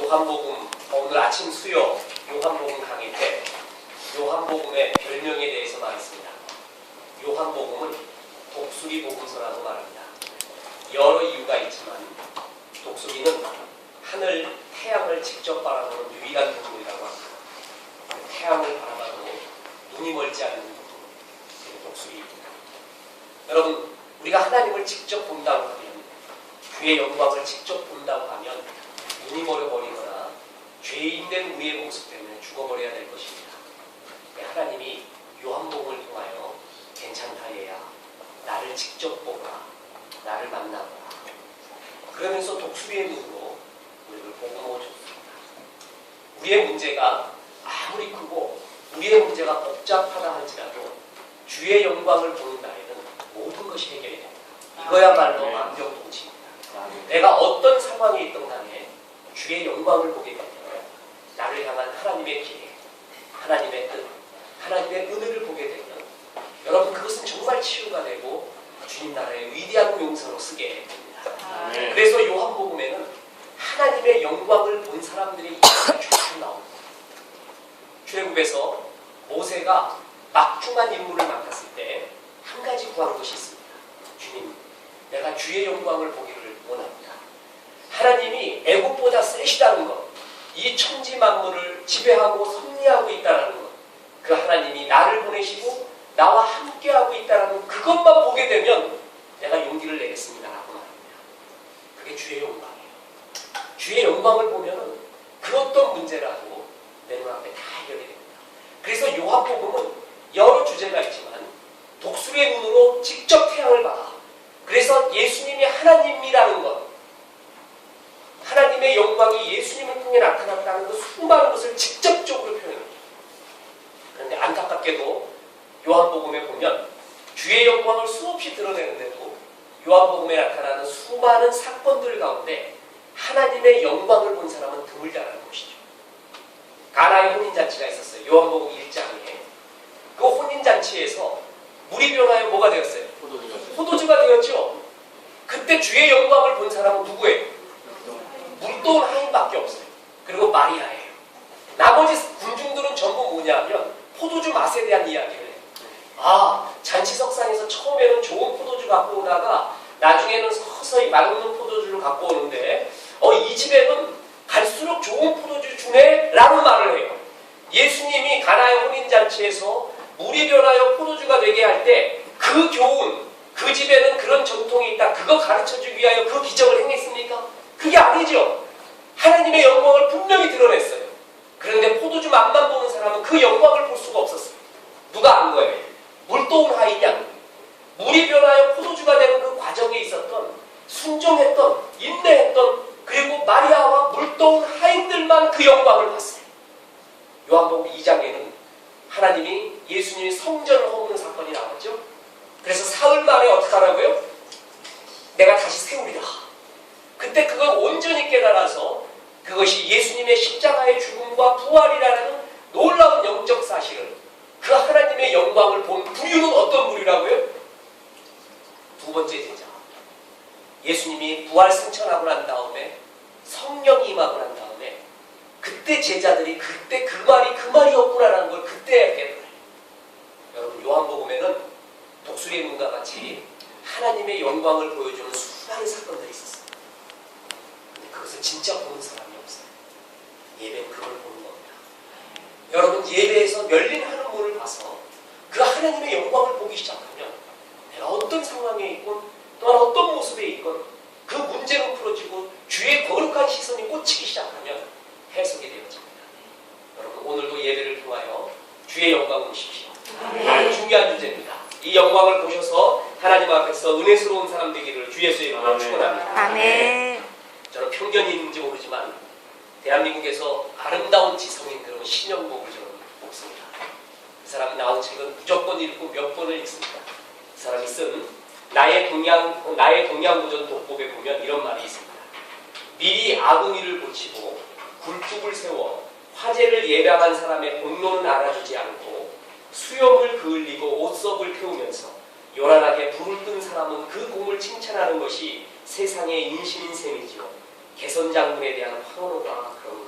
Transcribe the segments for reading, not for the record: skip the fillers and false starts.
요한복음, 오늘 아침 수요 요한복음 강의 때 요한복음의 별명에 대해서 말했습니다. 요한복음은 독수리 복음서라고 말합니다. 여러 이유가 있지만 독수리는 하늘, 태양을 직접 바라보는 유일한 동물이라고 합니다. 태양을 바라봐도 눈이 멀지 않는 독수리입니다. 여러분, 우리가 하나님을 직접 본다고 하면, 주의 영광을 직접 본다고 하면 눈이 멀어버리거나 죄인된 우리의 모습 때문에 죽어버려야 될 것입니다. 하나님이 요한복음을 통하여 괜찮다 얘야, 나를 직접 보거라, 나를 만나거라, 그러면서 독수리의 눈으로 우리를 보고 줬습니다. 우리의 문제가 아무리 크고 우리의 문제가 복잡하다 할지라도 주의 영광을 보는 날에는 모든 것이 해결이 됩니다. 이거야말로 완벽통치입니다. 내가 어떤 상황에 있던 간에 주의 영광을 보게 되면 나를 향한 하나님의 기회, 하나님의 뜻, 하나님의 은혜를 보게 되면 여러분, 그것은 정말 치유가 되고 주님 나라의 위대한 용서로 쓰게 됩니다. 그래서 요한복음에는 하나님의 영광을 본 사람들의 이야기가 쭉 나옵니다. 출애굽에서 모세가 막중한 임무를 맡았을 때 한 가지 구한 것이 있습니다. 주님, 내가 주의 영광을 보기를 원합니다. 하나님이 애국보다 세시다는 것, 이 천지 만물을 지배하고 섭리하고 있다는 것, 그 하나님이 나를 보내시고 나와 함께하고 있다는 그것만 보게 되면 내가 용기를 내겠습니다 라고 말합니다. 그게 주의 영광이에요. 주의 영광을 보면 그 어떤 문제라도 내 눈앞에 다 해결이 됩니다. 그래서 요한복음은 여러 주제가 있지만 독수리의 눈으로 직접 태양을 봐. 그래서 예수님이 하나님이라는 것, 하나님의 영광이 예수님을 통해 나타났다는 그 수많은 것을 직접적으로 표현합니다. 그런데 안타깝게도 요한복음에 보면 주의 영광을 수없이 드러내는데도 요한복음에 나타나는 수많은 사건들 가운데 하나님의 영광을 본 사람은 드물다라는 것이죠. 가나의 혼인잔치가 있었어요. 요한복음 1장에. 그 혼인잔치에서 물이 변하여 뭐가 되었어요? 포도주가 되었죠. 그때 주의 영광을 본 사람은 누구예요? 물도운 하인밖에 없어요. 그리고 마리아예요. 나머지 군중들은 전부 뭐냐면 포도주 맛에 대한 이야기를 해요. 아, 잔치석상에서 처음에는 좋은 포도주 갖고 오다가 나중에는 서서히 맛없는 포도주를 갖고 오는데 이 집에는 갈수록 좋은 포도주 주네 라는 말을 해요. 예수님이 가나의 혼인잔치에서 물이 변하여 포도주가 되게 할 때 그 교훈, 그 집에는 그런 전통이 있다, 그거 가르쳐주기 위하여 그 기적을 행했습니까? 그게 아니죠. 하나님의 영광을 분명히 드러냈어요. 그런데 포도주 맛만 보는 사람은 그 영광을 볼 수가 없었어요. 누가 안 거예요? 물도운 하인양. 물이 변하여 포도주가 되는 그 과정에 있었던 순종했던, 인내했던, 그리고 마리아와 물도운 하인들만 그 영광을 봤어요. 요한복음 2장에는 하나님이 예수님이 성전을 허무는 사건이 나왔죠. 그래서 사흘 만에 어떻게 하라고요? 내가 다시 세우리라. 그때 그걸 온전히 깨달아서 그것이 예수님의 십자가의 죽음과 부활이라는 놀라운 영적 사실을, 그 하나님의 영광을 본 부류는 어떤 부류라고요? 두 번째 제자. 예수님이 부활 승천하고 난 다음에 성령이 임하고 난 다음에 그때 제자들이 그때 그 말이었구나라는 걸 그때 깨달아요. 여러분, 요한복음에는 독수리의 눈과 같이 하나님의 영광을 보여주는 수많은 사건들이 있었어요. 근데 그것을 진짜 보는 사람이 없어요. 예배는 그걸 보는 겁니다. 여러분, 예배에서 열린 하는 문을 봐서 그 하나님의 영광을 보기 시작하면 내가 어떤 상황에 있건 또한 어떤 모습에 있건 그 문제는 풀어지고 주의 거룩한 시선이 꽂히기 시작하면 해석이 되어집니다. 여러분, 오늘도 예배를 통하여 주의 영광을 보십시오. 아주 중요한 주제입니다. 이 영광을 보셔서 하나님 앞에서 은혜스러운 사람 되기를 주 예수의 이름으로 축원합니다. 아멘. 저는 편견이 있는지 모르지만 대한민국에서 아름다운 지성인 그런 신영복을 저는 뽑습니다. 그 사람이 나온 책은 무조건 읽고 몇 번을 읽습니다. 그 사람이 쓴 나의 동양구전 독법에 보면 이런 말이 있습니다. 미리 아궁이를 고치고 굴뚝을 세워 화재를 예방한 사람의 본론은 알아주지 않고 수염을 그을리고 옷섭을 태우면서 요란하게 불을 끈 사람은 그 공을 칭찬하는 것이 세상의 인심인 셈이지요. 개선장군에 대한 황홀과 그런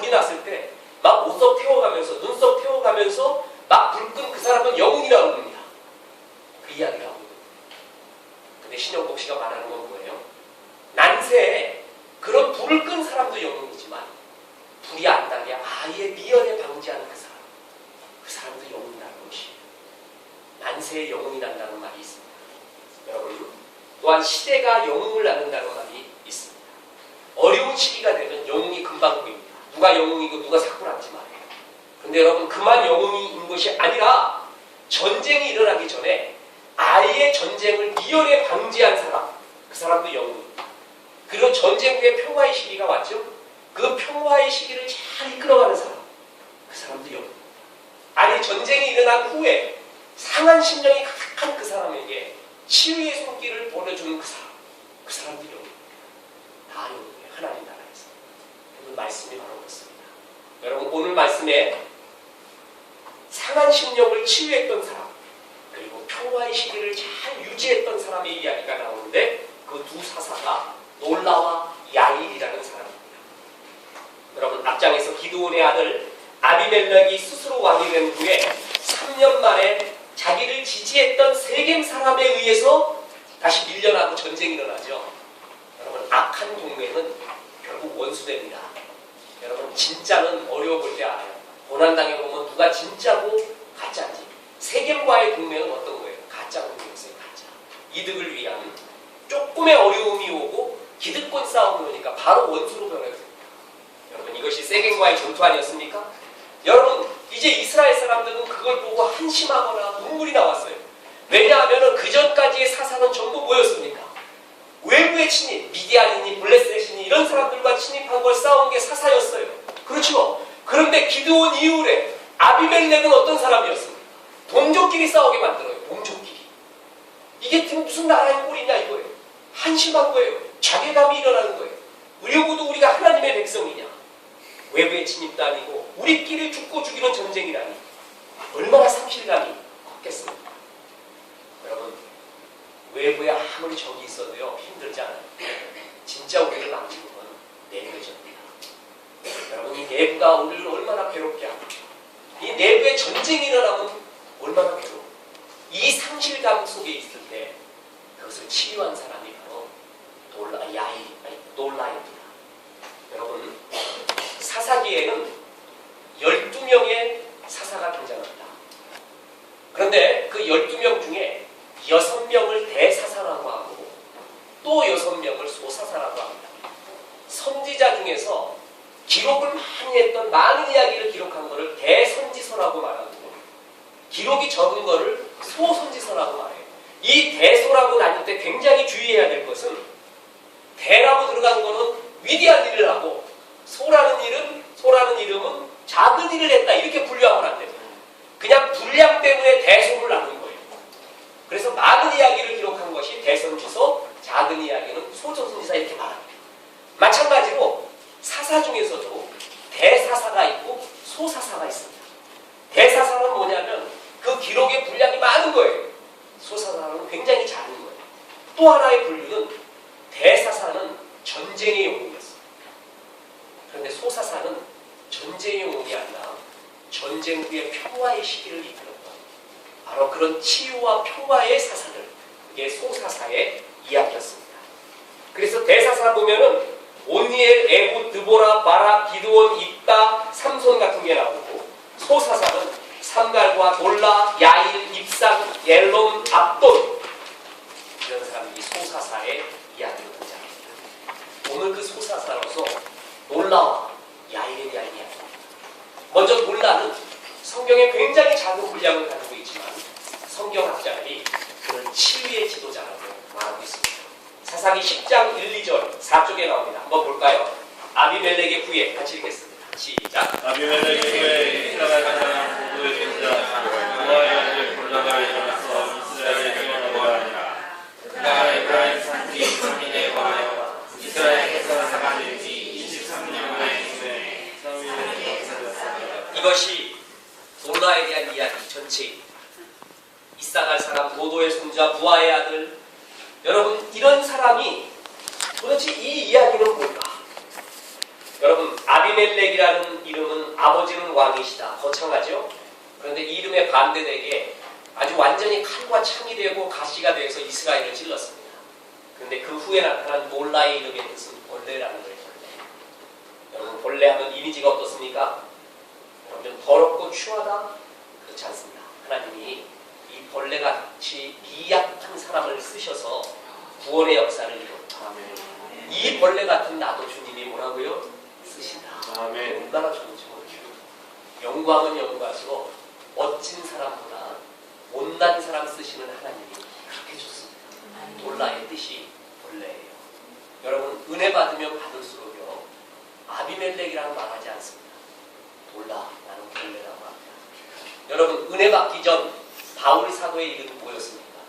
불이 났을 때 막 옷속 태워가면서 눈썹 태워가면서 막 불 끈 그 사람은 영웅이라고 합니다. 그 이야기를 하고 있는 거예요. 근데 신영복 씨가 말하는 건 뭐예요? 난세에 그런 불을 끈 사람도 영웅이지만 불이 안 나게 아예 미연에 방지하는 그 사람도 영웅이라는 것이에요. 난세에 영웅이 난다는 말이 있습니다. 여러분, 또한 시대가 영웅을 낳는다는 말이 있습니다. 어려운 시기가 되면 영웅이 금방 보입니다. 누가 영웅이고 누가 사고났지 말이에요. 근데 여러분, 그만 영웅인 것이 아니라 전쟁이 일어나기 전에 아예 전쟁을 미연에 방지한 사람, 그 사람도 영웅입니다. 그리고 전쟁 후에 평화의 시기가 왔죠. 그 평화의 시기를 잘 이끌어가는 사람, 그 사람도 영웅입니다. 아니, 전쟁이 일어난 후에 상한 심령이 가득한 그 사람에게 치유의 손길을 보내주는 그 사람도 영웅입니다. 다 영웅이에요. 하나님 나라에서. 오늘 말씀이 바로 그렇습니다. 여러분, 오늘 말씀에 상한 심령을 치유했던 사람, 그리고 평화의 시기를 잘 유지했던 사람의 이야기가 나오는데 그 두 사사가 놀라와 야일이라는 사람입니다. 여러분, 앞장에서 기드온의 아들 아비멜렉이 스스로 왕이 된 후에 3년 만에 자기를 지지했던 세겜 사람에 의해서 다시 밀려나고 전쟁이 일어나죠. 여러분, 악한 동맹은 결국 원수됩니다. 여러분, 진짜는 어려워 볼 때 알아요. 고난당해 보면 누가 진짜고 가짜인지. 세겜과의 동맹은 어떤 거예요? 가짜 동맹이었어요. 가짜. 이득을 위한 조금의 어려움이 오고 기득권 싸움이 오니까 바로 원수로 변해요. 여러분, 이것이 세겜과의 전투 아니었습니까? 여러분, 이제 이스라엘 사람들은 그걸 보고 한심하거나 눈물이 나왔어요. 왜냐하면 그 전까지의 사사는 전부 뭐였습니까? 외부의 침입, 미디안이니 블레셋이니 이런 사람들과 침입한 걸 싸운 게 사사였어요. 그렇죠? 그런데 기드온 이후에 아비멜렉은 어떤 사람이었습니까? 동족끼리 싸우게 만들어요. 동족끼리. 이게 무슨 나라의 꼴이냐 이거예요. 한심한 거예요. 자괴감이 일어나는 거예요. 의료구도 우리가 하나님의 백성이냐? 외부의 침입도 아니고 우리끼리 죽고 죽이는 전쟁이라니 얼마나 상실감이 컸겠습니까? 여러분, 외부에 아무리 적이 있어도요 힘들지 않아요. 진짜 우리를 망치는 건 내부적입니다. 여러분, 이 내부가 우리를 얼마나 괴롭게 하고 이 내부에 전쟁이 일어나면 얼마나 괴로워. 이 상실감 속에 있을 때 그것을 치유한 사람이 바로 놀라입니다. 여러분, 사사기에는 12명의 사사가 등장합니다. 그런데 그 12명 중에 6명을 대사사라고 하고 또 6명을 소사사라고 합니다. 선지자 중에서 기록을 많이 했던 많은 이야기를 기록한 것을 대선지서라고 말하고 기록이 적은 것을 소선지서라고 말해요. 이 대소라고 나눌 때 굉장히 주의해야 될 것은 대라고 들어간 거는 위대한 일을 하고 소라는 이름은 작은 일을 했다 이렇게 분류하면 안 됩니다. 그냥 분량 때문에 대소를 나눈 거예요. 그래서 많은 이야기를 기록한 것이 대선지서, 작은 이야기는 소선지서 이렇게 말합니다. 마찬가지로 사사 중에서도 대사사가 있고 소사사가 있습니다. 대사사는 뭐냐면 그 기록의 분량이 많은 거예요. 소사사는 굉장히 작은 거예요. 또 하나의 분류는 대사사는 전쟁의 영웅이었어요. 그런데 소사사는 전쟁의 영웅이 아니라 전쟁 후에 평화의 시기를 이끌었던 바로 그런 치유와 평화의 사사들, 그게 소사사의 이야기였습니다. 그래서 대사사 보면은 온니엘, 에훗, 드보라, 바락, 기드온, 입다, 삼손 같은 게 나오고 소사사는 삼갈과 놀라, 야일, 입상, 엘롬, 압돈 이런 사람들이 소사사의 이야기로 등장합니다. 오늘 그 소사사로서 놀라와 야일에 대한 이야기. 먼저 놀라는 성경에 굉장히 작은 분량을 가지고 있지만 성경학자들이 그를 치유의 지도자라고 말하고 있습니다. 사사기 10장 1, 2절 4쪽에 나옵니다. 한번 볼까요? 아비멜렉의 후예 같이 읽겠습니다. 시작. 아비멜렉의 후예 이스라엘 가장 고도의 존자 노아의 아들 골라가 일어나서 이스라엘에 뛰어나고 하니라. 그가 에브라임 산지 3인에 거하여 이스라엘에서 사가 된 지 23년 만에 죽음에 이것이 놀라에 대한 이야기 전체입니다. 이사갈 사람 도도의 손자 부하의 아들. 여러분, 이런 사람이 도대체 이 이야기는 뭘까? 여러분, 아비멜렉이라는 왕이시다. 거창하죠? 그런데 이름에 반대되게 아주 완전히 칼과 창이 되고 가시가 되어서 이스라엘을 찔렀습니다. 그런데 그 후에 나타난 몰라의 이름의 뜻은 벌레라는 거예요. 여러분 벌레 하면 이미지가 어떻습니까? 좀 더럽고 추하다? 그렇지 않습니다. 하나님이 이 벌레같이 미약한 사람을 쓰셔서 구원의 역사를 이뤘다. 이 벌레 같은 나도 주님이 뭐라고요? 쓰신다. 얼마나 좋은지 모르죠. 영광은 영광이고 멋진 사람보다 못난 사람 쓰시는 하나님이 그렇게 좋습니다. 몰라의 뜻이 벌레예요. 여러분 은혜 받으면 받을수록요 아비멜렉이라고 말하지 않습니다. 몰라 나는 벌레라고 합니다. 여러분 은혜 받기 전 바울 사도의 이름이 뭐였습니까?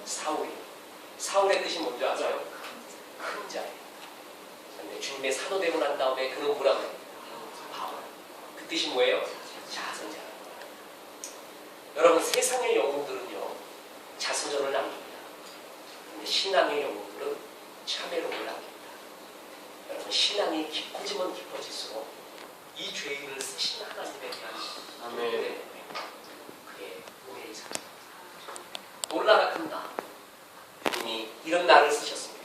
사울이요. 사울의 뜻이 뭔지 아세요? 큰 자예요. 그런데 주님의 사도 되고 난 다음에 그는 뭐라고 합니까? 바울. 그 뜻이 뭐예요? 자선자라고 합니다. 여러분 세상의 영웅들은요 자선전을 남깁니다. 그런데 신앙의 영웅들은 참회로를 남깁니다. 여러분 신앙이 깊어지면 깊어질수록 이 죄인을 쓰신 하나님에 대한 은혜는 그의 은혜의 삶. 놀라가 큰다. 주님이 이런 나를 쓰셨습니다.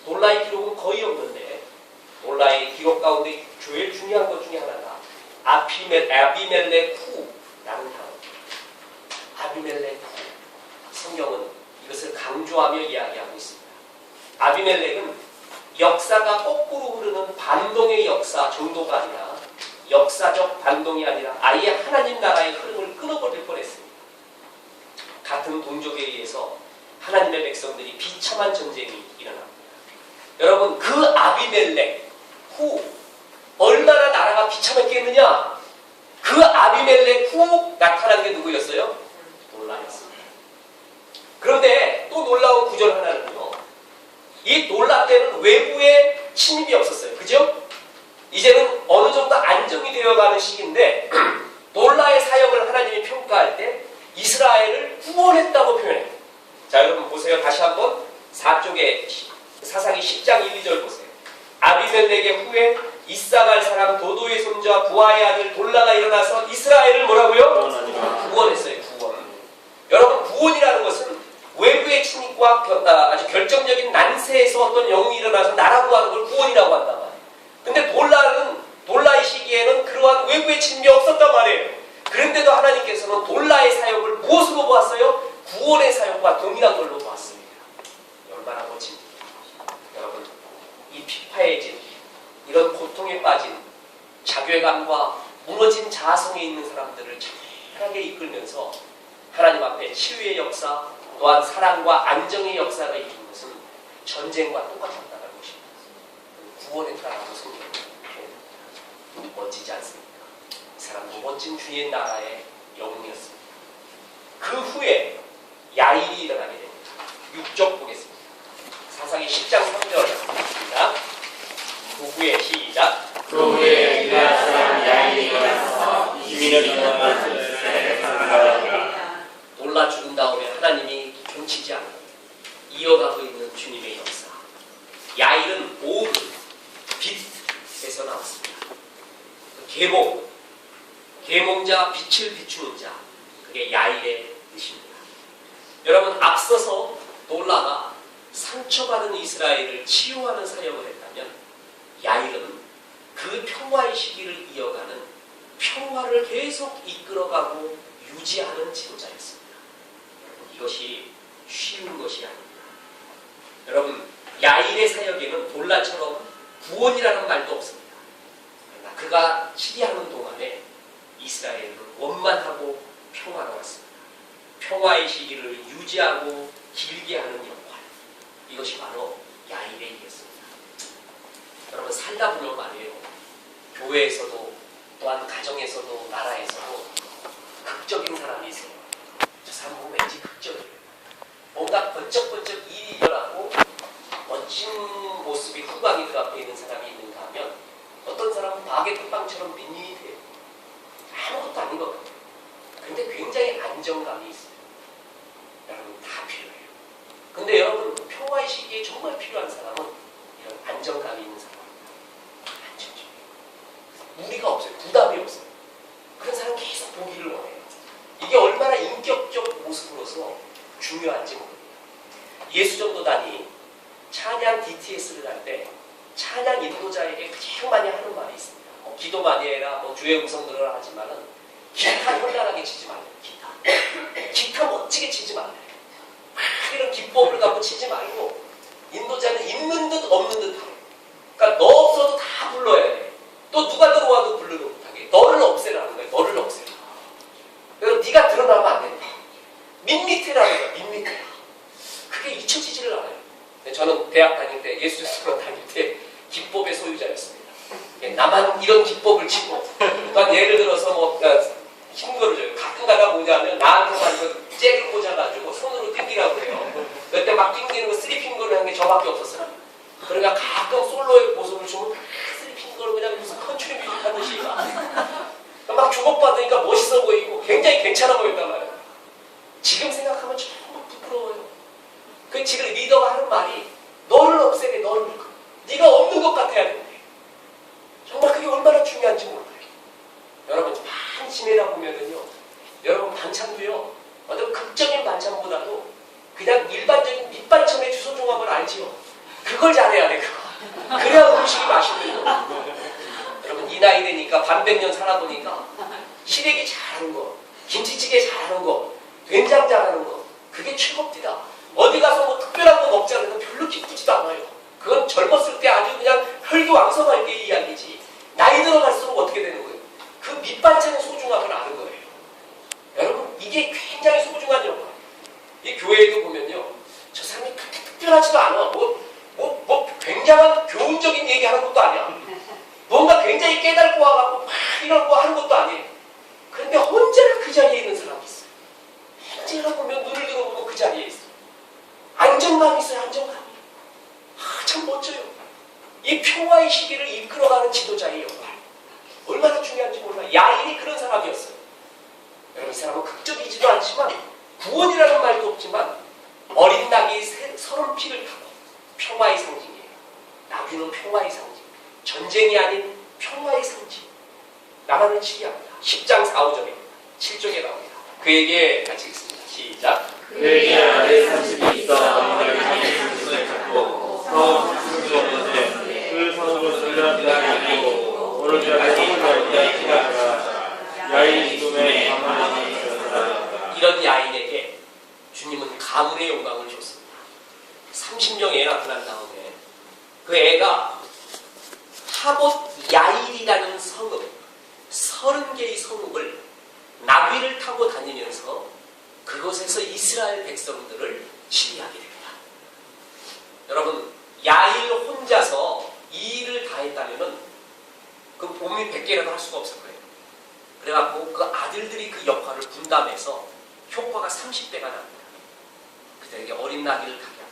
놀라의 기록은 거의 없는데 놀라의 기록 가운데 제일 중요한 것 중에 하나가 아비멜렉 후라는 단어입니다. 아비멜렉 후. 성경은 이것을 강조하며 이야기하고 있습니다. 아비멜렉은 역사가 거꾸로 흐르는 반동의 역사 정도가 아니라 역사적 반동이 아니라 아예 하나님 나라의 흐름을 끊어버릴 뻔했습니다. 같은 동족에 의해서 하나님의 백성들이 비참한 전쟁이 일어납니다. 여러분 그 아비멜렉 후 얼마나 나라가 비참했겠느냐. 그 아비멜렉 후 나타난 게 누구였어요? 놀라였습니다. 그런데 또 놀라운 구절 하나는요. 이 놀라 때는 외부의 침입이 없었어요. 그죠? 이제는 어느 정도 안정이 되어가는 시기인데 놀라의 사역을 하나님이 평가할 때 이스라엘을 구원했다고 표현해요. 자 여러분 보세요. 다시 한번 4쪽에 사사기 10장 1, 2절 보세요. 아비멜렉의 후에 이사갈 사람 도도의 손자 부하의 아들 돌라가 일어나서 이스라엘을 뭐라고요? 구원했어요. 구원. 여러분 구원이라는 것은 외부의 침입과 아주 결정적인 난세에서 어떤 영웅이 일어나서 나라 구하는 걸 구원이라고 한단 말이에요. 근데 돌라의 시기에는 그러한 외부의 침입이 없었단 말이에요. 그런데도 하나님께서는 돌라의 사역을 무엇으로 보았어요? 구원의 사역과 동일한 걸로 보았습니다. 얼마나 멋집니까? 여러분 이 피파해진 이런 고통에 빠진 자괴감과 무너진 자아성에 있는 사람들을 착하게 이끌면서 하나님 앞에 치유의 역사 또한 사랑과 안정의 역사가 있는 것은 전쟁과 똑같았다는 것입니다. 구원했다라고 성경은 표현합니다. 멋지지 않습니까? 이 사람도 멋진 주의 나라의 영웅이었습니다. 그 후에 야일이 일어나게 됩니다. 6절 보겠습니다. 사사기 10장 3절 시작. 그 후에 시작. 그 후에 유다 사람 야일이 일어나서 20년이 넘은 것을 상하였다. 놀라 죽은 다음에 하나님이 멈추지 않고 이어가고 있는 주님의 역사. 야일은 오브, 빛에서 나왔습니다. 계몽자, 빛을 비추는 자. 그게 야일의 뜻입니다. 여러분 앞서서 놀라가 상처받은 이스라엘을 치유하는 사역을 했다면 야일은 그 평화의 시기를 이어가는 평화를 계속 이끌어가고 유지하는 지도자였습니다. 여러분 이것이 쉬운 것이 아닙니다. 여러분 야일의 사역에는 돌라처럼 구원이라는 말도 없습니다. 그러나 그가 치리하는 동안에 이스라엘은 원만하고 평화로웠습니다. 평화의 시기를 유지하고 길게 하는 역할, 이것이 바로 야일의 일이었습니다. 여러분 살다 보면 말이에요. 교회에서도 또한 가정에서도 나라에서도 극적인 사람이 있어요. 저 사람 보면 왠지 극적이에요. 뭔가 번쩍번쩍 일이 일어나고 멋진 모습이 후광이 그 앞에 있는 사람이 있는가 하면 어떤 사람은 박의 끝방처럼 밋밋해요. 아무것도 아닌 것 같아요. 근데 굉장히 안정감이 있어요. 여러분 다 필요해요. 근데 여러분 평화의 시기에 정말 필요한 사람은 이런 안정감이 있는 사람입니다. 안정적이에요. 무리가 없어요. 부담이 없어요. 보기를 원해요. 이게 얼마나 인격적 모습으로서 중요한지 모릅니다. 예수전도단이 찬양 DTS를 할 때 찬양 인도자에게 가장 많이 하는 말이 있습니다. 기도 많이 해라, 주의 음성 들으라 하지만은 기타 현란하게 치지 말래요. 기타 멋지게 치지 말래요. 이런 기법을 갖고 치지 말고 인도자는 있는 듯 없는 듯 하고, 그러니까 너 없어도 다 불러야 돼. 또 누가 들어와도 부르는 못하게 너를 없애라는 거예요. 너를 없애라. 그래서 네가 드러나면 안 된다. 밋밋해라는 거야. 밋밋해. 그게 잊혀지지를 않아요. 저는 대학 다닐 때, 예수전도단 다닐 때 기법의 소유자였습니다. 나만 이런 기법을 치고, 그러니까 예를 들어서 힘들어 줘요. 가끔가다 뭐냐면 나한테만 그 잭을 꽂아가지고 손으로 튕기라고 해요. 그때 막 튕기는 거 쓰리핑거를 하는 게 저밖에 없었어요. 그러니까 가끔 솔로의 모습을 주면 쓰리핑거를 그냥 무슨 컨트리 뮤직 하듯이 막 주목받으니까 멋있어 보이고 굉장히 괜찮아 보인단 말이에요. 지금 생각하면 정말 부끄러워요. 그 지금 리더가 하는 말이 너를 없애게, 너를. 네가 없는 것 같아야 된대. 정말 그게 얼마나 중요한지 몰라요. 여러분 반심이라 보면은요, 여러분 반찬도요, 어떤 극적인 반찬보다도 그냥 일반적인 밑반찬의 주소종합을 알지요. 그걸 잘해야 돼. 그거. 그래야 음식이 맛있는 거. 여러분 이 나이 되니까 반백년 살아보니까 시래기 잘하는 거, 김치찌개 잘하는 거, 된장 잘하는 거, 그게 최고입니다. 어디 가서 특별한 거 먹자 그래도 별로 기쁘지도 않아요. 그건 젊었을 때 아주 그냥 혈기왕성할 때 이야기지. 나이 들어갈수록 어떻게 되는 거예요? 그 밑반찬의 소중함을 아는 거예요. 여러분 이게 굉장히 소중한 영광. 이 교회에도 보면요, 저 사람이 그렇게 특별하지도 않아. 굉장한 교훈적인 얘기하는 것도 아니야. 뭔가 굉장히 깨닫고 와갖고 막 이런 거 하는 것도 아니에요. 그런데 언제나 그 자리에 있는 사람이 있어요. 언제나 보면 눈을 들어보면 그 자리에 있어요. 안정감이 있어요. 안정감이. 참 멋져요. 이 평화의 시기를 이끌어가는 지도자의 역할, 얼마나 중요한지 몰라요. 야일이 그런 사람이었어요. 여러분 이 사람은 극적이지도 않지만, 구원이라는 말도 없지만 어린 낙이 30피를 타고 평화의 상징이에요. 나귀는 평화의 상징, 전쟁이 아닌 평화의 상징. 나만을 치리합니다. 10장 4, 5절입니다. 7쪽에 나옵니다. 그에게 같이 읽습니다. 시작. 그에게 아래 30이 있어 너희를 향해 손을 잡고 더 승주 없는데 그 성읍을 돌려기다리고 오른쪽에 성을 기다리라. 야인 죽음에 가만히 있었다. 이런 야인에게 주님은 가문의 영광을 줬습니다. 30명 애 낳고 난 다음에 그 애가 하봇 야일이라는 성읍, 30개의 성읍을 나귀를 타고 다니면서 그곳에서 이스라엘 백성들을 치리하게 됩니다. 여러분, 야일 혼자서 이 일을 다 했다면 그 몸이 100개라도 할 수가 없을 거예요. 그래갖고 그 아들들이 그 역할을 분담해서 효과가 30배가 납니다. 그들에게 어린 나귀를 타게 합니다.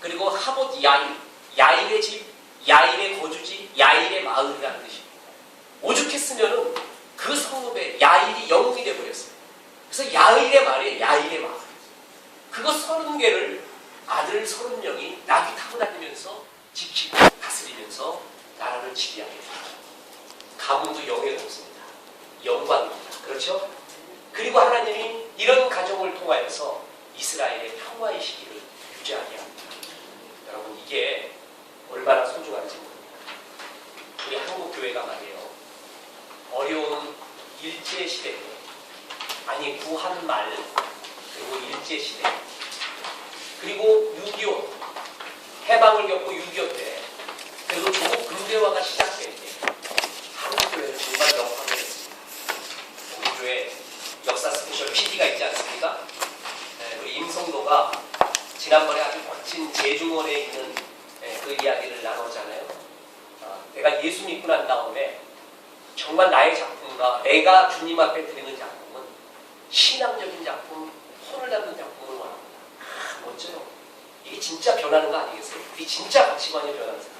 그리고 하봇 야일, 야일의 집, 야일의 거주지, 야일의 마을이라는 뜻입니다. 오죽했으면은 그 성읍에 야일이 영웅이 되어버렸어요. 그래서 야일의 말에 야일의 마을. 그거 30개를 아들 30명이 나귀 타고 다니면서 지키고 다스리면서 나라를 지휘하게 됩니다. 가문도 영예롭습니다. 영광입니다. 그렇죠? 그리고 하나님이 이런 가정을 통하여서 이스라엘의 평화의 시기를 유지하게 합니다. 여러분 이게 얼마나 소중한지 모릅니다. 우리 한국 교회가 말이에요, 어려운 일제시대, 아니 구한말, 그리고 일제시대, 그리고 6.25 해방을 겪고 6.25 때, 그리고 조국 근대화가 시작될 때 한국 교회는 정말 역할을 했습니다. 우리 교회 역사 스페셜 PD가 있지 않습니까? 네, 우리 임성도가 지난번에 아주 멋진 제중원에 있는 그 이야기를 나눴잖아요. 내가 예수 믿고 난 다음에 정말 나의 작품과 내가 주님 앞에 드리는 작품은 신앙적인 작품, 혼을 담는 작품을 원합니다. 멋져요. 이게 진짜 변하는 거 아니겠어요? 이게 진짜 가치관이 변하는 사람.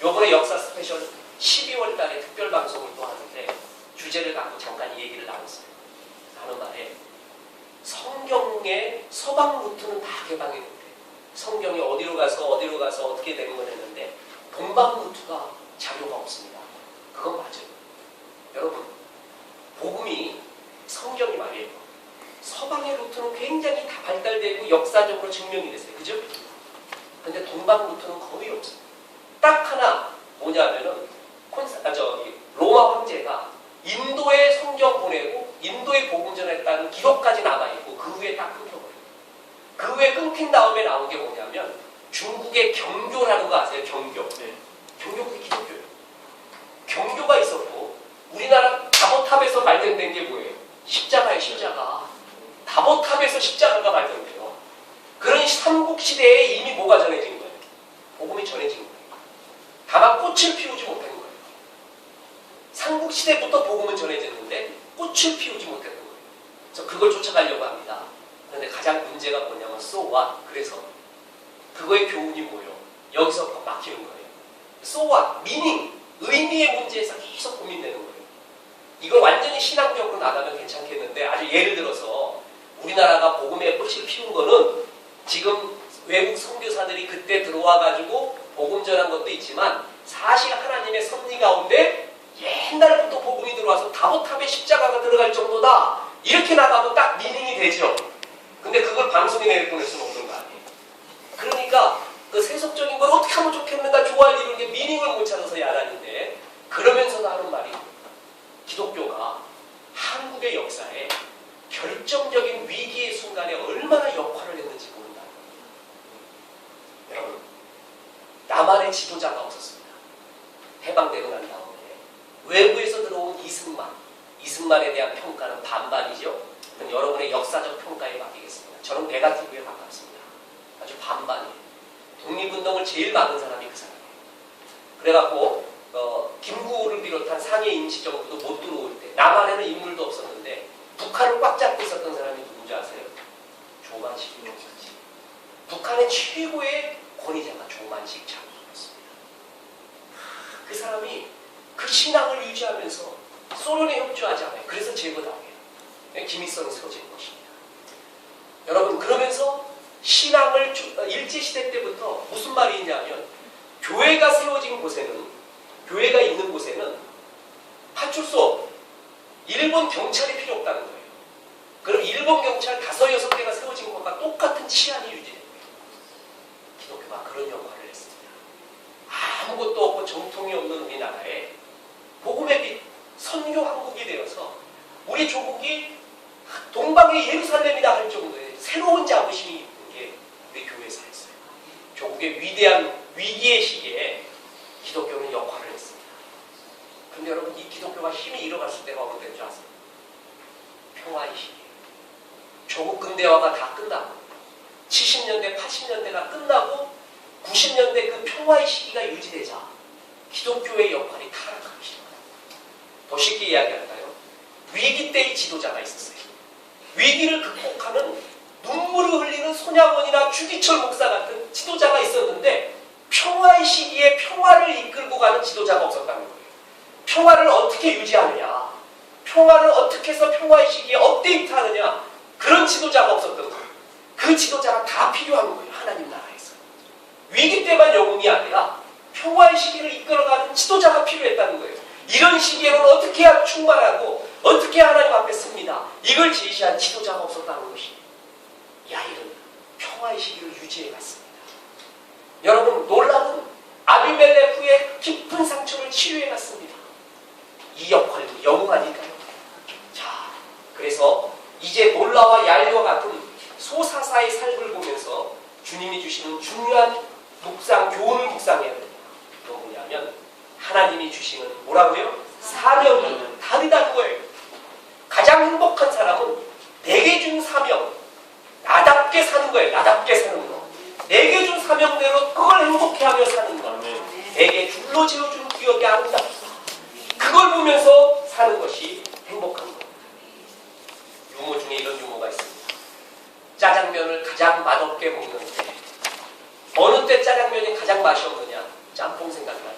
요번에 역사 스페셜 12월 달에 특별 방송을 또 하는데 주제를 갖고 잠깐 이 얘기를 나눴어요. 하는 말에 성경의 서방 루트는 다 개방했는데, 성경이 어디로 가서 어떻게 되는 걸 했는데 동방 루트가 자료가 없습니다. 그건 맞아요. 여러분, 복음이 성경이 말이에요. 서방의 루트는 굉장히 다 발달되고 역사적으로 증명이 됐어요. 그죠? 근데 동방 루트는 거의 없어요. 딱 하나 뭐냐면은 로마 황제가 인도에 성경 보내고 인도에 복음 전했다는 기록까지 남아있고 그 후에 딱 끊겨버려요. 그 후에 끊긴 다음에 나온 게 뭐냐면 중국의 경교라는 거 아세요? 경교. 네. 경교 그게 기독교예요. 경교가 있었고 우리나라 다보탑에서 발견된 게 뭐예요? 십자가예요. 십자가. 다보탑에서 십자가가 발견돼요. 그런 삼국시대에 이미 뭐가 전해진 거예요? 복음이 전해진 거예요. 다만 꽃을 피우지 못한 거예요. 삼국시대부터 복음은 전해졌는데 꽃을 피우지 못했던 거예요. 그래서 그걸 쫓아가려고 합니다. 그런데 가장 문제가 뭐냐면 so what? 그래서 그거의 교훈이 뭐예요? 여기서 막히는 거예요. so what? meaning, 의미의 문제에서 계속 고민되는 거예요. 이걸 완전히 신앙적으로 나가면 괜찮겠는데 아주 예를 들어서 우리나라가 복음의 꽃을 피운 거는 지금 외국 선교사들이 그때 들어와가지고 복음 전한 것도 있지만 사실 하나님의 섭리 가운데 옛날부터 복음이 들어와서 다보탑에 십자가가 들어갈 정도다. 이렇게 나가면 딱 미닝이 되죠. 근데 그걸 방송에 내보낼 수는 없는 거 아니에요. 그러니까 그 세속적인 걸 어떻게 하면 좋겠는가 좋아할 이런 게 미닝을 못 찾아서 야단인데 그러면서도 하는 말이 기독교가 한국의 역사에 결정적인 위기의 순간에 얼마나 역할을 했는지 모른다. 여러분, 나만의 지도자가 없었습니다. 해방되고 난 다음에 외부에서 들어온 이승만에 대한 평가는 반반이죠. 그럼 여러분의 역사적 평가에 맡기겠습니다. 저는 네거티브에 가깝습니다. 아주 반반이에요. 독립운동을 제일 막은 사람이 그 사람이에요. 그래갖고 김구호를 비롯한 상해 임시정부도 못 들어올 때 남한에는 인물도 없었는데 북한을 꽉 잡고 있었던 사람이 누군지 아세요? 조만식이었지. 북한의 최고의 권위자가 조만식 장군이었습니다. 그 사람이 그 신앙을 유지하면서 소련에 협조하지 않아요. 그래서 제거당해요. 김일성이 세워진 것입니다. 여러분, 그러면서 신앙을 일제시대 때부터 무슨 말이 있냐면 교회가 세워진 곳에는, 교회가 있는 곳에는 파출소, 일본 경찰이 필요 없다는 거예요. 그럼 일본 경찰 5-6개가 세워진 것과 똑같은 치안이 유지된 거예요. 기독교가 그런 역할을 했습니다. 아무것도 없고 정통이 없는 우리나라에 복음의 빛, 선교 왕국이 되어서 우리 조국이 동방의 예루살렘이다 할 정도의 새로운 자부심이 있는 게 우리 교회사였어요. 조국의 위대한 위기의 시기에 기독교는 역할을 했습니다. 근데 여러분, 이 기독교가 힘이 잃어갔을 때가 어느 때인 줄 아세요? 평화의 시기예요. 조국 근대화가 다 끝나고 70년대, 80년대가 끝나고 90년대 그 평화의 시기가 유지되자 기독교의 역할이 타락하기 시작합니다. 더 쉽게 이야기할까요? 위기 때의 지도자가 있었어요. 위기를 극복하는 눈물을 흘리는 손양원이나 주기철 목사 같은 지도자가 있었는데 평화의 시기에 평화를 이끌고 가는 지도자가 없었다는 거예요. 평화를 어떻게 유지하느냐, 평화를 어떻게 해서 평화의 시기에 업데이트하느냐, 그런 지도자가 없었던 거예요. 그 지도자가 다 필요한 거예요. 하나님 나라에서. 위기 때만 영웅이 아니라 평화의 시기를 이끌어가는 지도자가 필요했다는 거예요. 이런 시기에는 어떻게 해야 충만하고 어떻게 하나님 앞에 씁니다. 이걸 제시한 지도자가 없었다는 것이 야일은 평화의 시기를 유지해갔습니다. 여러분, 놀라는 아비멜레크의 깊은 상처를 치유해갔습니다. 이 역할도 영웅 아닐까요? 자, 그래서 이제 놀라와 야일과 같은 소사사의 삶을 보면서 주님이 주시는 중요한 묵상, 교훈을 묵상해야 됩니다. 그건 뭐냐면 하나님이 주시는 뭐라고요? 사명이 다르다는 거예요. 가장 행복한 사람은 내게 준 사명, 나답게 사는 거예요. 나답게 사는 거. 내게 준 사명대로 그걸 행복해하며 사는 거. 내게 줄로 지어준 기억이 아름답다. 그걸 보면서 사는 것이 행복한 거. 유머 중에 이런 유머가 있습니다. 짜장면을 가장 맛없게 먹는 때, 어느 때 짜장면이 가장 맛이 없느냐? 짬뽕 생각나요.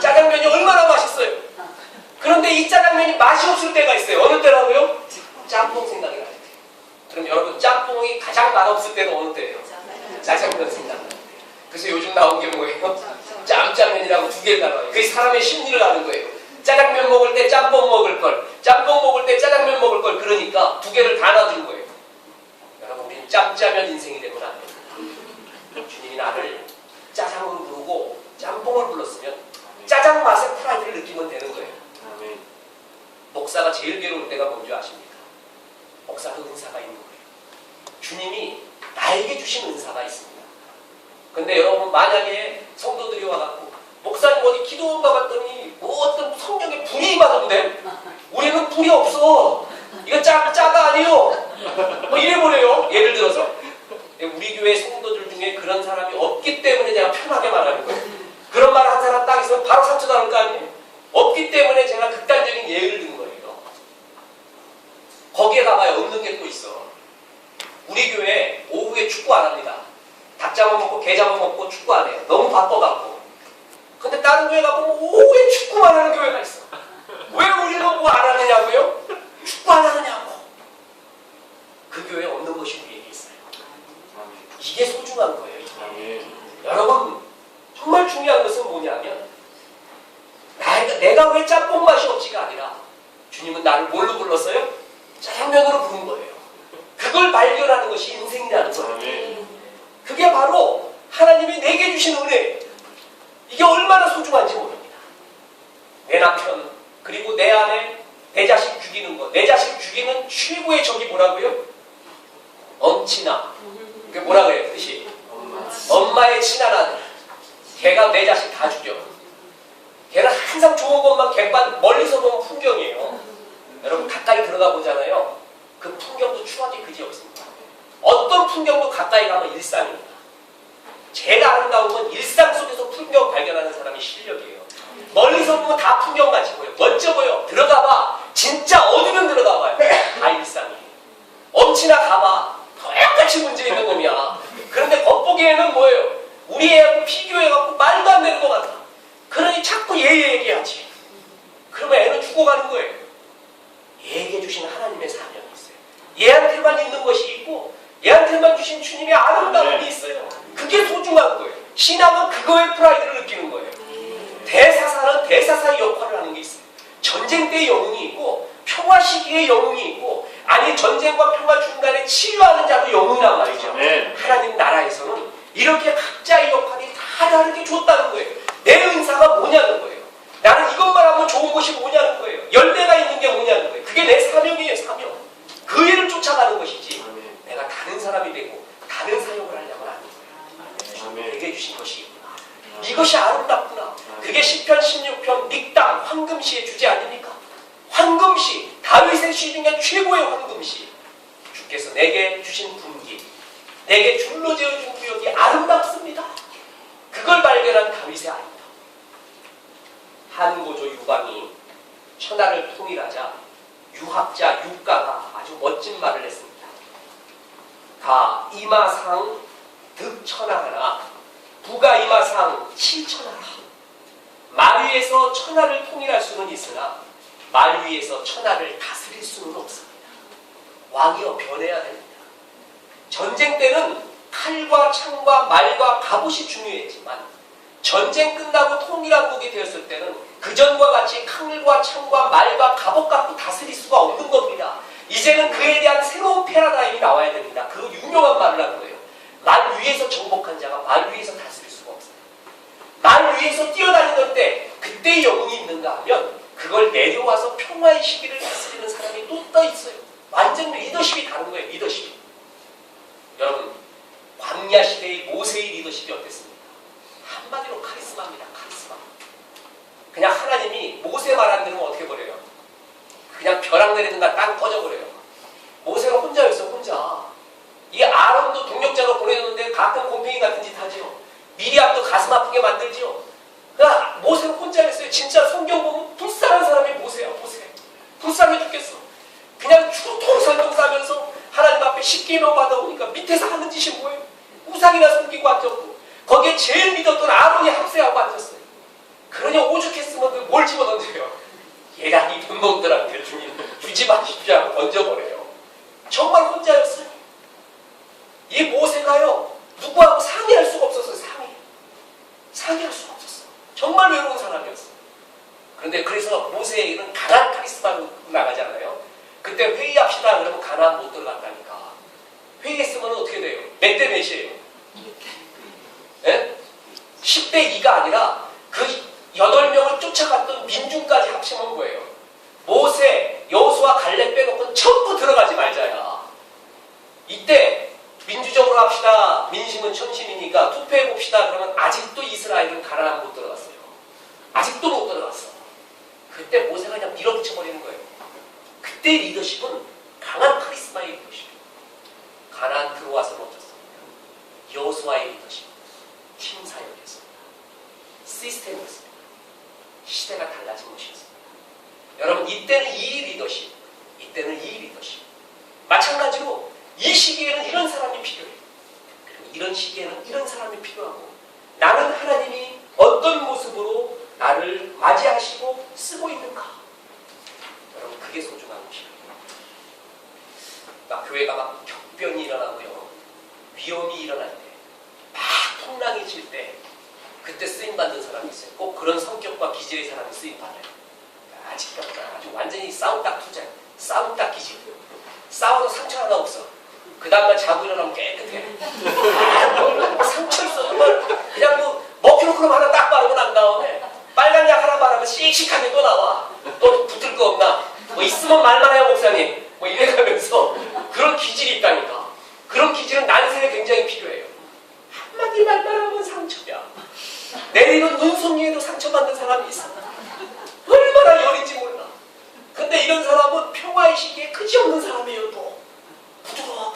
짜장면이 얼마나 맛있어요. 그런데 이 짜장면이 맛이 없을 때가 있어요. 어느 때라고요? 짬뽕 생각이 나요. 그럼 여러분, 짬뽕이 가장 맛없을 때는 어느 때예요? 짜장면 생각나요. 그래서 요즘 나온 게 뭐예요? 짬짜면이라고 2개를 나눠요. 그게 사람의 심리를 아는 거예요. 짜장면 먹을 때 짬뽕 먹을 걸, 짬뽕 먹을 때 짜장면 먹을 걸 그러니까 두 개를 다 놔둔 거예요. 여러분, 우리는 짬짜면 인생이 되면 안 돼요. 주님이 나를 짜장으로 부르고 짬뽕을 불렀으면 짜장 맛의 프라이드를 느끼면 되는 거예요. 목사가 제일 괴로울 때가 뭔지 아십니까? 목사도 은사가 있는 거예요. 주님이 나에게 주신 은사가 있습니다. 근데 여러분, 만약에 성도들이 와갖고 목사님 어디 기도원가 봤더니 뭐 어떤 성령의 불이 임하던데 우리는 불이 없어. 이거 짜가 아니요. 뭐 이래버려요. 예를 들어서 우리 교회 성도들 중에 그런 사람이 없기 때문에 제가 편하게 말하는 거예요. 그런 말 한 사람 딱 있으면 바로 상처 나올 거 아니에요. 없기 때문에 제가 극단적인 예를 든 거예요. 거기에 가봐야 없는 게 또 있어. 우리 교회 오후에 축구 안 합니다. 닭 잡아먹고 게 잡아먹고 축구 안 해요. 너무 바빠갖고. 근데 다른 교회 가보면 오후에 축구만 하는 교회가 있어. 왜 우리는 뭐 안 하느냐고요? 축구 안 하느냐고. 그 교회에 없는 것이 우리에게 있어요. 이게 소중한 거예요. 이게. 여러분, 정말 중요한 것은 뭐냐면 내가 왜 짬뽕 맛이 없지가 아니라 주님은 나를 뭘로 불렀어요? 짜장면으로 부른 거예요. 그걸 발견하는 것이 인생이라는 거예요. 그게 바로 하나님이 내게 주신 은혜. 이게 얼마나 소중한지 모릅니다. 내 남편, 그리고 내 아내, 내 자식 죽이는 거. 내 자식 죽이는 최고의 적이 뭐라고요? 엄친아. 그게 뭐라 그래요? 뜻이? 엄마의 친한 아들. 걔가 내 자식 다 죽여. 걔는 항상 좋은 것만 객관 멀리서 보면 풍경이에요. 여러분, 가까이 들어가 보잖아요. 그 풍경도 추억이 그지없습니다. 어떤 풍경도 가까이 가면 일상입니다. 제일 아름다운 건 일상 속에서 풍경 발견하는 사람이 실력이에요. 멀리서 보면 다 풍경같이 보여. 멋져 보여. 들어가봐. 진짜 어디든 들어가봐요. 다 일상이에요. 엄친아 가봐. 똑같이 문제 있는 놈이야. 그런데 겉보기에는 뭐예요? 우리 애하고 비교해갖고 말도 안 되는 것 같아. 그러니 자꾸 얘 얘기하지. 그러면 애는 죽어가는 거예요. 얘에게 주신 하나님의 사명이 있어요. 얘한테만 있는 것이 있고 얘한테만 주신 주님의 아름다움이 있어요. 그게 소중한 거예요. 신앙은 그거의 프라이드를 느끼는 거예요. 대사사는 대사사의 역할을 하는 게 있어요. 전쟁 때의 영웅이 있고 평화 시기의 영웅이 있고, 아니 전쟁과 평화 중간에 치유하는 자도 영웅이란 말이죠. 하나님 나라에서는 이렇게 각자의 역할이 다 다르게 줬다는 거예요. 내 은사가 뭐냐는 거예요. 나는 이것만 하면 좋은 것이 뭐냐는 거예요. 열매가 있는 게 뭐냐는 거예요. 그게 내 사명이에요. 사명. 그 일을 쫓아가는 것이지 내가 다른 사람이 되고 다른 사역을 하려면 아닌 거예요. 내게 주신 것이 있구나. 이것이 아름답구나. 그게 시편 16편 닉당 황금시의 주제 아닙니까? 황금시, 다윗의 시 중에 최고의 황금시. 주께서 내게 주신 분기, 내게 줄로 지어준 구역이 아름답습니다. 그걸 발견한 다윗의 아름다움. 한고조 유방이 천하를 통일하자 유학자 유가가 아주 멋진 말을 했습니다. 가 이마상 득천하하나 부가 이마상 칠천하라. 말 위에서 천하를 통일할 수는 있으나 말 위에서 천하를 다스릴 수는 없습니다. 왕이여 변해야 됩니다. 전쟁 때는 칼과 창과 말과 갑옷이 중요했지만 전쟁 끝나고 통일한국이 되었을 때는 그전과 같이 칼과 창과 말과 갑옷 갖고 다스릴 수가 없는 겁니다. 이제는 그에 대한 새로운 패러다임이 나와야 됩니다. 그 유명한 말을 하는 거예요. 말 위에서 정복한 자가 말 위에서 다스릴 수가 없어요. 말 위에서 뛰어다니던 때 그때의 영웅이 있는가 하면 그걸 내려와서 평화의 시기를 다스리는 사람이 또 떠 있어요. 완전 리더십이 다른 거예요. 리더십이. 여러분, 광야 시대의 모세의 리더십이 어땠습니까? 한마디로 카리스마입니다. 카리스마. 그냥 하나님이 모세 말 안 들으면 어떻게 버려요? 그냥 벼락 내리든가 땅 꺼져버려요. 모세가 혼자였어. 혼자. 이 아론도 동력자로 보내줬는데 가끔 곰팽이 같은 짓 하지요. 미리암도 가슴 아프게 만들지요. 그러니까 모세는 혼자였어요. 진짜 성경 보면 불쌍한 사람이 모세야. 모세. 불쌍해 죽겠어. 그냥 추통살동 싸면서 하나님 앞에 십계명 받아오니까 밑에서 하는 짓이 뭐예요? 우상이나 섬기고 앉았고, 거기에 제일 믿었던 아론이 합세하고 앉았어요. 그러니 오죽했으면 뭘 집어던져요? 얘가 이 돈놈들한테 주지 마십시오 하고 던져버려요. 정말 혼자였어요. 이 모세가요, 누구하고 상의할 수가 없었어요. 상의할 수가 없었어요. 정말 외로운 사람이었어요. 그런데 그래서 모세에게는 강한 카리스마로 나가지 10대 2가 아니라 그 8명을 쫓아갔던 민중까지 합치면 거예요. 모세, 여호수아, 갈렙 빼놓고는 전부 들어가지 말자야. 이때 민주적으로 합시다. 민심은 천심이니까 투표해봅시다. 그러면 아직도 이스라엘은 가나안 못 들어갔어요. 아직도 못 들어갔어. 그때 모세가 그냥 밀어붙여버리는 거예요. 그때 리더십은 강한 카리스마의 리더십. 가나안 들어와서는 어떻습니까? 여호수아의 리더십. 팀 사역이었습니다. 시스템이었습니다. 시대가 달라진 것이었습니다. 여러분, 이때는 이 리더십, 이때는 이 리더십. 마찬가지로 이 시기에는 이런 사람이 필요해요. 그리고 이런 시기에는 이런 사람이 필요하고, 나는 하나님이 어떤 모습으로 나를 맞이하시고 쓰고 있는가. 여러분, 그게 소중한 것이에요. 막 교회가 막 격변이 일어나고요, 위험이 일어날 때, 막 풍랑이 칠 때, 그때 쓰임받는 사람이 있어요. 꼭 그런 성격과 기질의 사람이 쓰임받아요. 아직까지 아주 완전히 싸움딱 투자예요. 싸움딱 기질. 싸워도 상처 하나 없어. 그 다음날 자고 일어나면 깨끗해. 상처 있어. 정말 그냥 뭐 머피노크럼 하나 딱 바르고 난 다음에 빨간 약 하나 바르면 씩씩하게 또 나와. 또 붙을 거 없나? 뭐 있으면 말만 해요, 목사님. 뭐 이래가면서 그런 기질이 있다니까. 그런 기질은 난세에 굉장히 필요해요. 한마디 말만 하면 상처야. 내리는 눈송이에도 상처받는 사람이 있어. 얼마나 열인지 몰라. 근데 이런 사람은 평화의 시기에 끝이없는 사람이에요. 또 부드러워.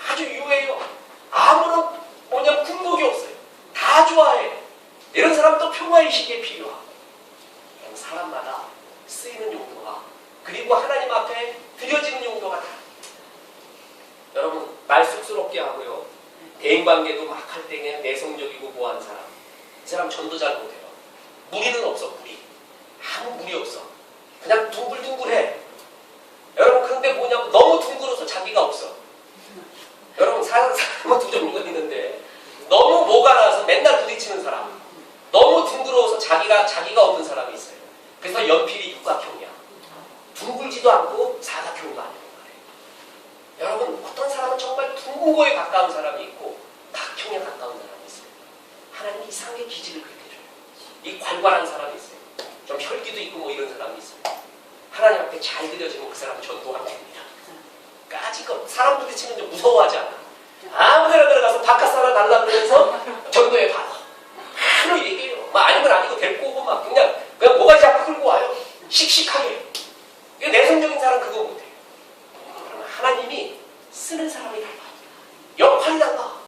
아주 유해요. 아무런 굴곡이 없어요. 다 좋아해. 이런 사람도 평화의 시기에 필요하고. 사람마다 쓰이는 용도가, 그리고 하나님 앞에 드려지는 용도가 다. 여러분, 말 쑥스럽게 하고요, 대인관계도 막 할 때 그냥 내성적이고 뭐한 사람, 이 사람 전도 잘 못해요. 무리는 없어. 무리. 아무 무리 없어. 그냥 둥글둥글해. 여러분, 그런데 뭐냐면 너무 둥글어서 자기가 없어. 여러분, 사람은 두 종류가 있는데, 너무 뭐가 나서 맨날 부딪히는 사람, 너무 둥그러워서 자기가 없는 사람이 있어요. 그래서 연필이 육각형이야. 둥글지도 않고 사각형도 아니고 말이에요. 여러분, 어떤 사람은 정말 둥근 거에 가까운 사람이 있고 각형에 가까운 사람이 있어요. 하나님이 이상하게 기질을 그렇게 줘요. 이 괄괄한 사람이 있어요. 좀 혈기도 있고 뭐 이런 사람이 있어요. 하나님 앞에 잘 드려지면 그 사람은 전도가 됩니다. 까짓거 사람 부딪히면 좀 무서워하지 않아. 아무데나 들어가서 바깥 사람 달라 그러면서 전도에 받아. 바로 얘기해요. 막 아니면 아니고 데리고 오고 막 그냥 뭐가지 잡고 끌고 와요. 씩씩하게. 이거 내성적인 사람 그거 못해요. 그러면 하나님이 쓰는 사람이 달라. 역할이 달라.